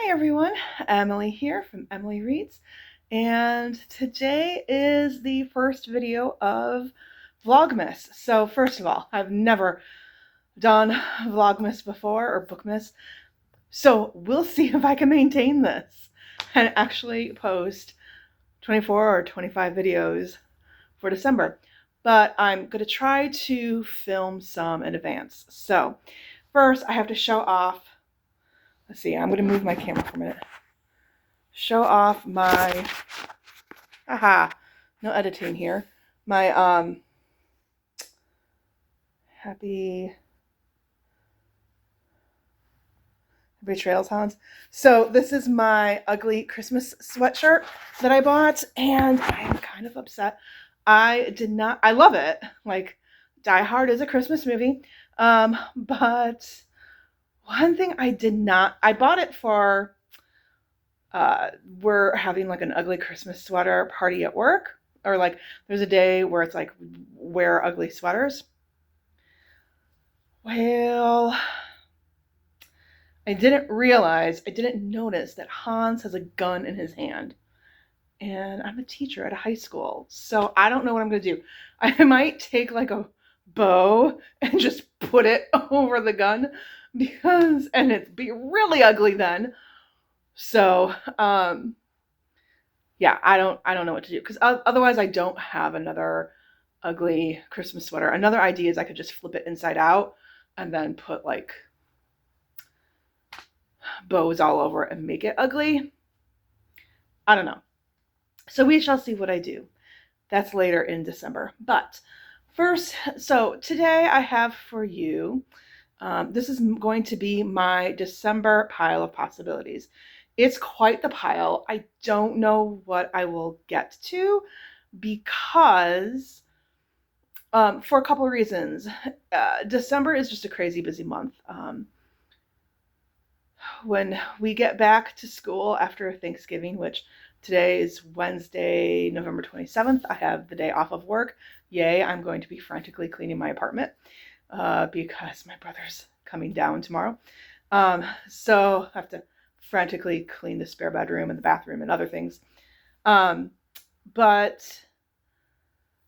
Hi everyone, Emily here from Emily Reads, and today is the first video of Vlogmas. So first of all, I've never done Vlogmas before or Bookmas, so we'll see if I can maintain this and actually post 24 or 25 videos for December. But I'm going to try to film some in advance. So first I have to show off. Let's see, I'm going to move my camera for a minute. Show off my, no editing here, my happy Trails Hounds. So this is my ugly Christmas sweatshirt that I bought, and I'm kind of upset. I love it. Like, Die Hard is a Christmas movie. But one thing I bought it for, we're having like an ugly Christmas sweater party at work, or like there's a day where it's like wear ugly sweaters. Well, I didn't notice that Hans has a gun in his hand. And I'm a teacher at a high school, so I don't know what I'm going to do. I might take like a bow and just put it over the gun and it'd be really ugly then. So, yeah, I don't know what to do, because otherwise I don't have another ugly Christmas sweater. Another idea is I could just flip it inside out and then put like bows all over it and make it ugly. I don't know. So we shall see what I do. That's later in December. But first, so today I have for you, this is going to be my December pile of possibilities. It's quite the pile. I don't know what I will get to because, for a couple of reasons. December is just a crazy busy month. When we get back to school after Thanksgiving, which today is Wednesday, November 27th, I have the day off of work. Yay, I'm going to be frantically cleaning my apartment because my brother's coming down tomorrow. So I have to frantically clean the spare bedroom and the bathroom and other things. But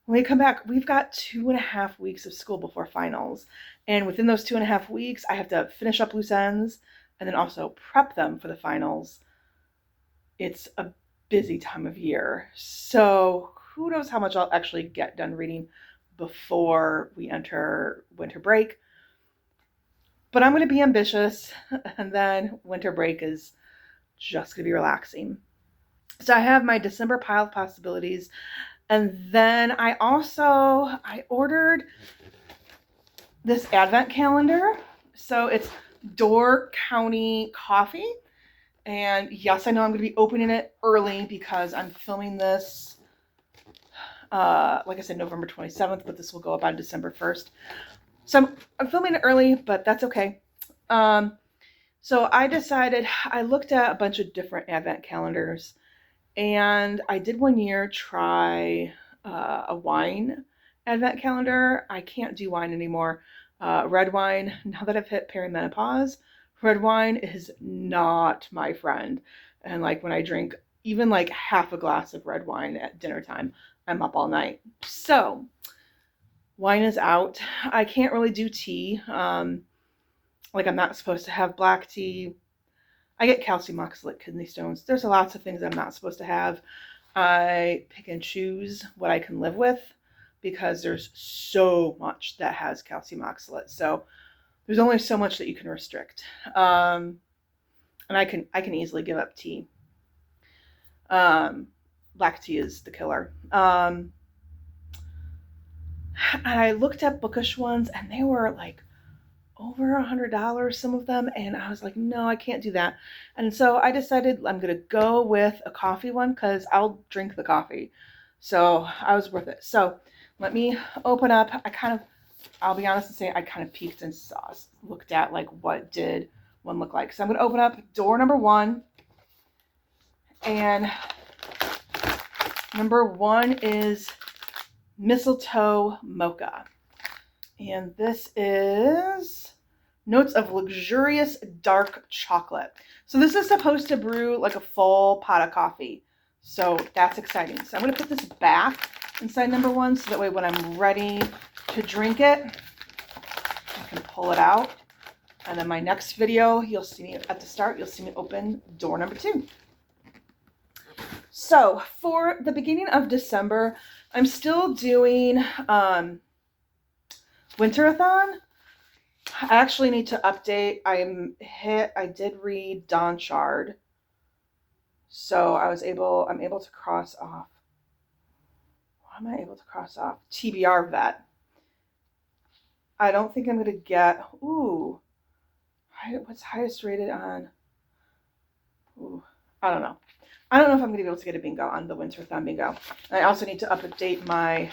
when we come back, we've got 2.5 weeks of school before finals. And within those 2.5 weeks, I have to finish up loose ends and then also prep them for the finals. It's a busy time of year. So who knows how much I'll actually get done reading before we enter winter break. But I'm going to be ambitious, and then winter break is just going to be relaxing. So I have my December pile of possibilities. And then I ordered this advent calendar. So it's Door County Coffee. And yes, I know I'm going to be opening it early because I'm filming this, like I said, November 27th, but this will go up on December 1st. So I'm filming it early, but that's okay. So I looked at a bunch of different advent calendars, and I did one year try a wine advent calendar. I can't do wine anymore. Red wine, now that I've hit perimenopause, red wine is not my friend. And like when I drink even like half a glass of red wine at dinner time, I'm up all night. So wine is out. I can't really do tea. Like I'm not supposed to have black tea. I get calcium oxalate kidney stones. There's lots of things I'm not supposed to have. I pick and choose what I can live with because there's so much that has calcium oxalate. So there's only so much that you can restrict. And I can easily give up tea. Black tea is the killer. And I looked at bookish ones, and they were like over $100, some of them, and I was like, no, I can't do that. And so I decided I'm gonna go with a coffee one because I'll drink the coffee. So I was worth it. So let me open up. I'll be honest and say I kind of peeked and looked at like what did one look like. So I'm gonna open up door number 1, and number 1 is Mistletoe Mocha. And this is Notes of luxurious dark chocolate. So this is supposed to brew like a full pot of coffee. So that's exciting. So I'm going to put this back inside number 1 so that way when I'm ready to drink it, I can pull it out. And then my next video, you'll see me at the start, you'll see me open door number 2. So for the beginning of December, I'm still doing Winterathon. I actually need to update. I did read Dawn Shard. So I'm able to cross off. What am I able to cross off? TBR Vet. I don't think I'm going to get, what's highest rated on? I don't know. I don't know if I'm going to be able to get a bingo on the Winterathon bingo. I also need to update my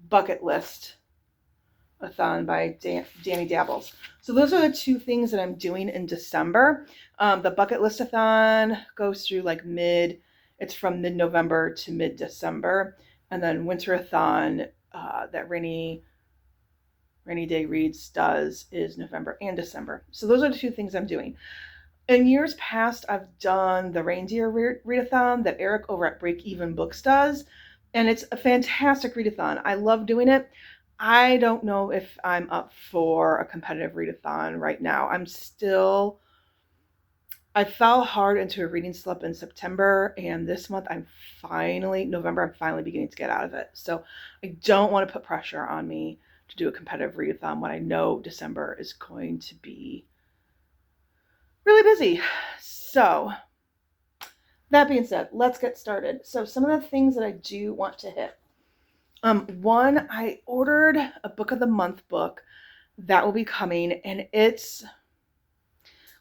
bucket list a-thon by Danny Dabbles. So those are the 2 things that I'm doing in December. The bucket list-a-thon goes through it's from mid-November to mid-December. And then Winterathon, that Rainy Day Reads does is November and December. So those are the 2 things I'm doing. In years past, I've done the Reindeer Readathon that Eric over at Break Even Books does. And it's a fantastic readathon. I love doing it. I don't know if I'm up for a competitive readathon right now. I fell hard into a reading slump in September, and this month November, I'm finally beginning to get out of it. So I don't want to put pressure on me to do a competitive readathon when I know December is going to be really busy. So that being said, let's get started. So some of the things that I do want to hit. 1, I ordered a book of the month book that will be coming, and it's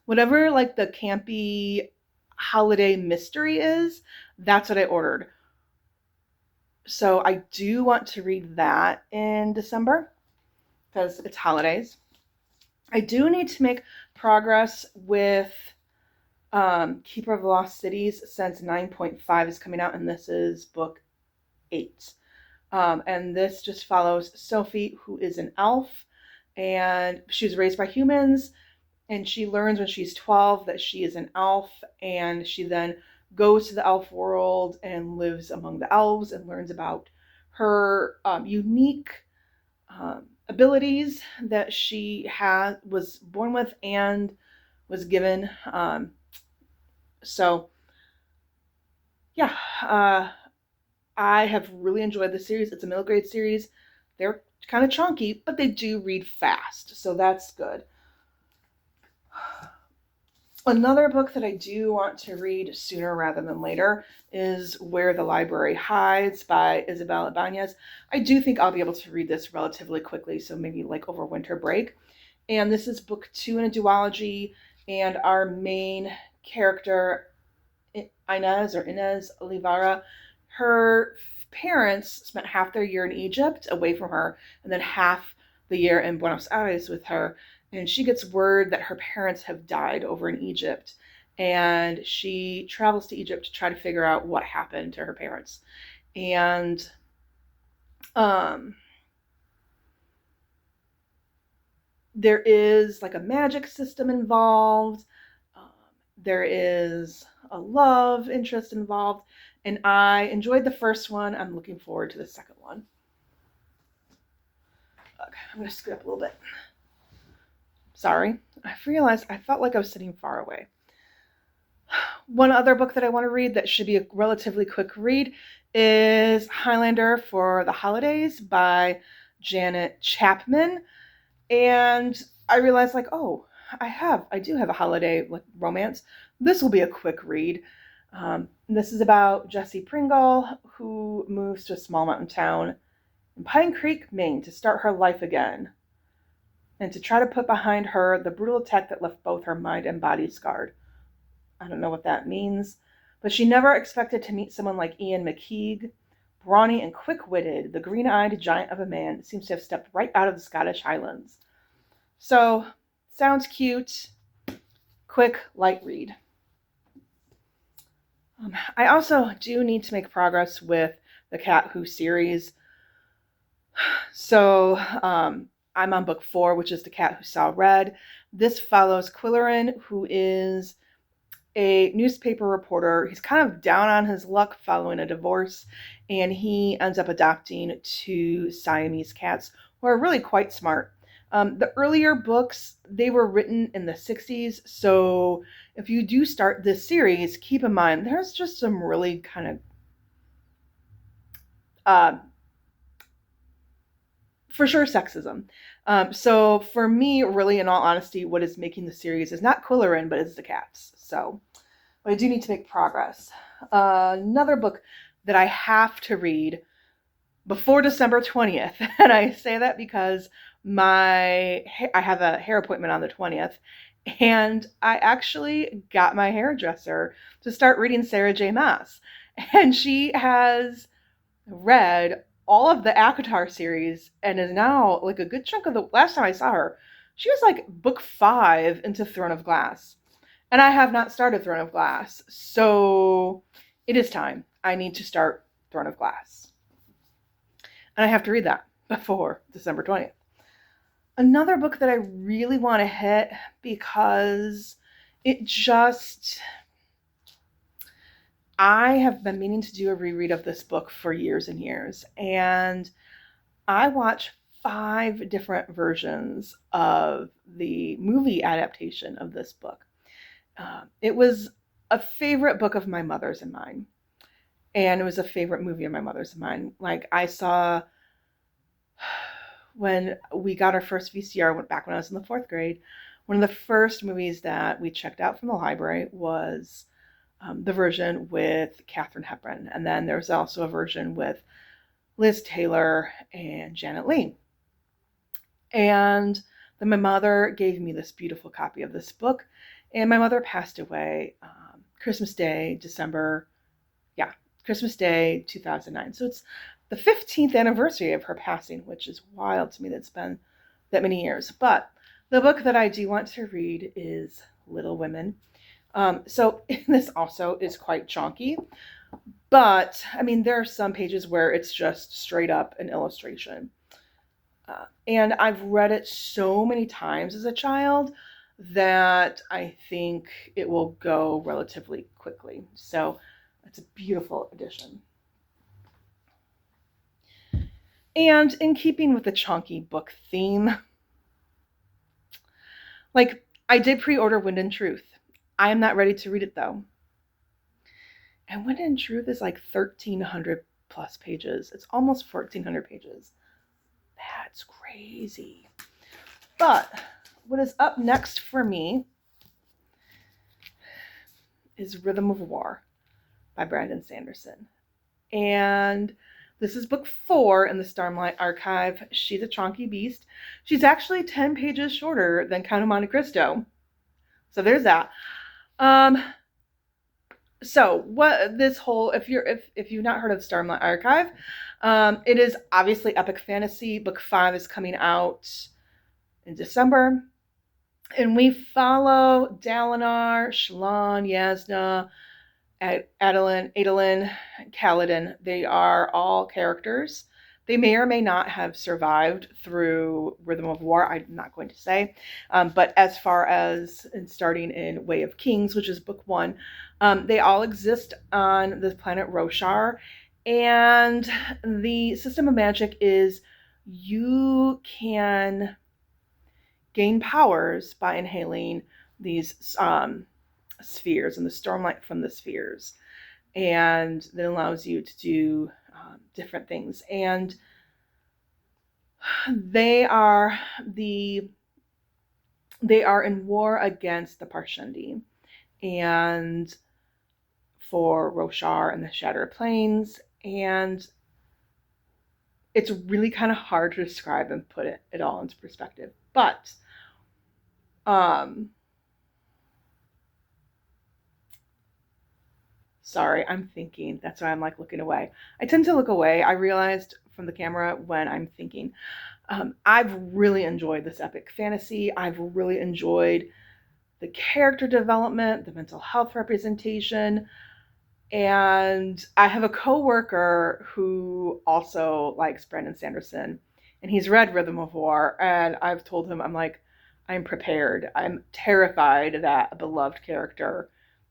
whatever the campy holiday mystery is, that's what I ordered. So I do want to read that in December because it's holidays. I do need to make progress with Keeper of the Lost Cities since 9.5 is coming out, and this is book 8. And this just follows Sophie, who is an elf, and she was raised by humans, and she learns when she's 12 that she is an elf, and she then goes to the elf world and lives among the elves and learns about her unique abilities that she was born with and was given. I have really enjoyed the series. It's a middle grade series. They're kind of chunky, but they do read fast, so that's good. Another book that I do want to read sooner rather than later is Where the Library Hides by Isabel Ibanez. I do think I'll be able to read this relatively quickly, so maybe over winter break. And this is book 2 in a duology, and our main character, Inez Olivera, her parents spent half their year in Egypt away from her, and then half the year in Buenos Aires with her. And she gets word that her parents have died over in Egypt. And she travels to Egypt to try to figure out what happened to her parents. And there is a magic system involved. There is a love interest involved. And I enjoyed the first one. I'm looking forward to the second one. Okay, I'm going to scoot up a little bit. Sorry, I realized I felt like I was sitting far away. One other book that I want to read that should be a relatively quick read is Highlander for the Holidays by Janet Chapman. And I realized I do have a holiday romance. This will be a quick read. This is about Jessie Pringle, who moves to a small mountain town in Pine Creek, Maine, to start her life again, and to try to put behind her the brutal attack that left both her mind and body scarred. I don't know what that means, but she never expected to meet someone like Ian McKeague. Brawny and quick-witted, the green-eyed giant of a man seems to have stepped right out of the Scottish Highlands. So, sounds cute. Quick, light read. I also do need to make progress with the Cat Who series. So, I'm on book 4, which is The Cat Who Saw Red. This follows Quillerin, who is a newspaper reporter. He's kind of down on his luck following a divorce, and he ends up adopting 2 Siamese cats who are really quite smart. The earlier books, they were written in the 60s, so if you do start this series, keep in mind there's just some really kind of for sure sexism. So for me, really, in all honesty, what is making the series is not Quillerin, but it's the cats. So but I do need to make progress. Another book that I have to read before December 20th, and I say that because I have a hair appointment on the 20th, and I actually got my hairdresser to start reading Sarah J. Maas, and she has read all of the ACOTAR series and is now like a good chunk of the last time I saw her, she was like book 5 into Throne of Glass. And I have not started Throne of Glass. So it is time. I need to start Throne of Glass. And I have to read that before December 20th. Another book that I really want to hit because I have been meaning to do a reread of this book for years and years. And I watched 5 different versions of the movie adaptation of this book. It was a favorite book of my mother's and mine. And it was a favorite movie of my mother's and mine. Like I saw when we got our first VCR, went back when I was in the 4th grade, one of the first movies that we checked out from the library was the version with Katharine Hepburn. And then there's also a version with Liz Taylor and Janet Leigh. And then my mother gave me this beautiful copy of this book. And my mother passed away Christmas Day, Christmas Day 2009. So it's the 15th anniversary of her passing, which is wild to me that it's been that many years. But the book that I do want to read is Little Women. So this also is quite chunky. But, I mean, there are some pages where it's just straight up an illustration. And I've read it so many times as a child that I think it will go relatively quickly. So it's a beautiful edition. And in keeping with the chunky book theme, like I did pre-order Wind and Truth. I am not ready to read it though. And Wind and Truth is like 1,300 plus pages. It's almost 1,400 pages. That's crazy. But what is up next for me is Rhythm of War by Brandon Sanderson. And this is book 4 in the Stormlight Archive. She's a chunky beast. She's actually 10 pages shorter than Count of Monte Cristo. So there's that. So what this whole, if you've not heard of Stormlight Archive, it is obviously epic fantasy. Book 5 is coming out in December. And we follow Dalinar, Shallan, Yasna, Adolin, Kaladin. They are all characters. They may or may not have survived through Rhythm of War. I'm not going to say. But as far as starting in Way of Kings, which is book 1, they all exist on the planet Roshar. And the system of magic is you can gain powers by inhaling these spheres and the stormlight from the spheres. And that allows you to do different things. And they are in war against the Parshendi and for Roshar and the Shattered Plains. And it's really kind of hard to describe and put it all into perspective. But sorry, I'm thinking. That's why I'm like looking away. I tend to look away. I realized from the camera when I'm thinking. I've really enjoyed this epic fantasy. I've really enjoyed the character development, the mental health representation. And I have a coworker who also likes Brandon Sanderson. and he's read Rhythm of War, and I've told him, I'm like, I'm prepared. I'm terrified that a beloved character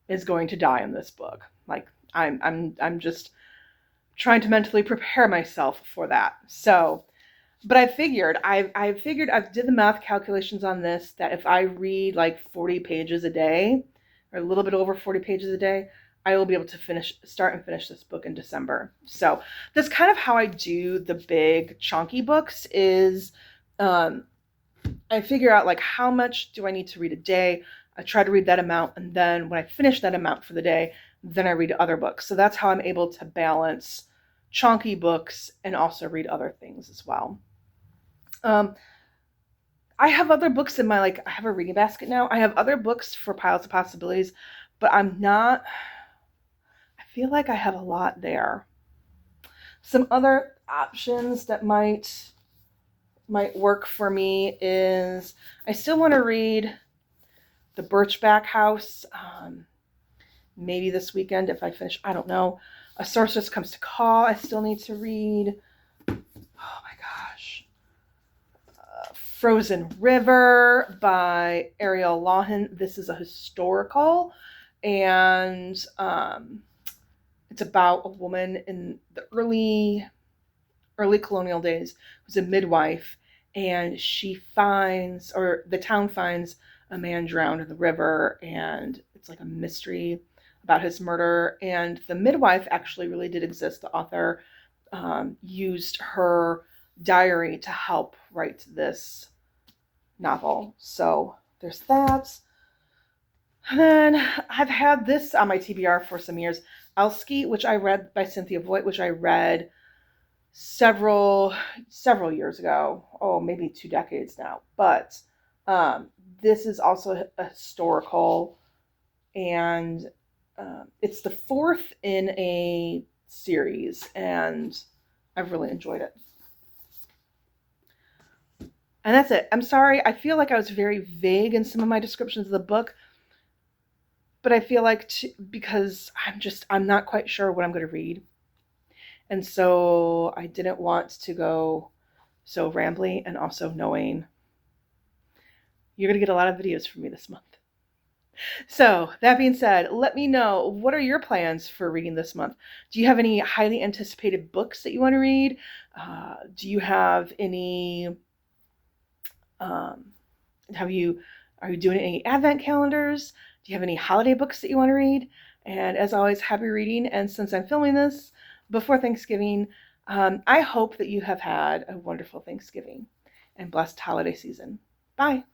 is going to die in this book. Like I'm just trying to mentally prepare myself for that. So, but I did the math calculations on this, that if I read like 40 pages a day, or a little bit over 40 pages a day, I will be able to start and finish this book in December. So that's kind of how I do the big chunky books is, I figure out like how much do I need to read a day. I try to read that amount, and then when I finish that amount for the day, then I read other books. So that's how I'm able to balance chunky books and also read other things as well. I have other books in my, I have a reading basket now. I have other books for piles of possibilities, but I feel like I have a lot there. Some other options that might work for me is I still want to read The Birchback House. Maybe this weekend if I finish, I don't know. A Sorceress Comes to Call, I still need to read. Oh my gosh. Frozen River by Ariel Lawton. This is a historical, and it's about a woman in the early colonial days who's a midwife, and the town finds a man drowned in the river, and it's like a mystery about his murder. And the midwife actually really did exist. The author used her diary to help write this novel. So there's that. And then I've had this on my TBR for some years, Elski, which I read, by Cynthia Voigt, which I read several years ago. Oh, maybe 2 decades now. But this is also a historical, and it's the 4th in a series, and I've really enjoyed it. And that's it. I'm sorry. I feel like I was very vague in some of my descriptions of the book, but I feel like because I'm not quite sure what I'm going to read. And so I didn't want to go so rambly, and also knowing you're going to get a lot of videos from me this month. So that being said, let me know, what are your plans for reading this month? Do you have any highly anticipated books that you want to read? Do you have any, are you doing any advent calendars? Do you have any holiday books that you want to read? And as always, happy reading. And since I'm filming this before Thanksgiving, I hope that you have had a wonderful Thanksgiving and blessed holiday season. Bye.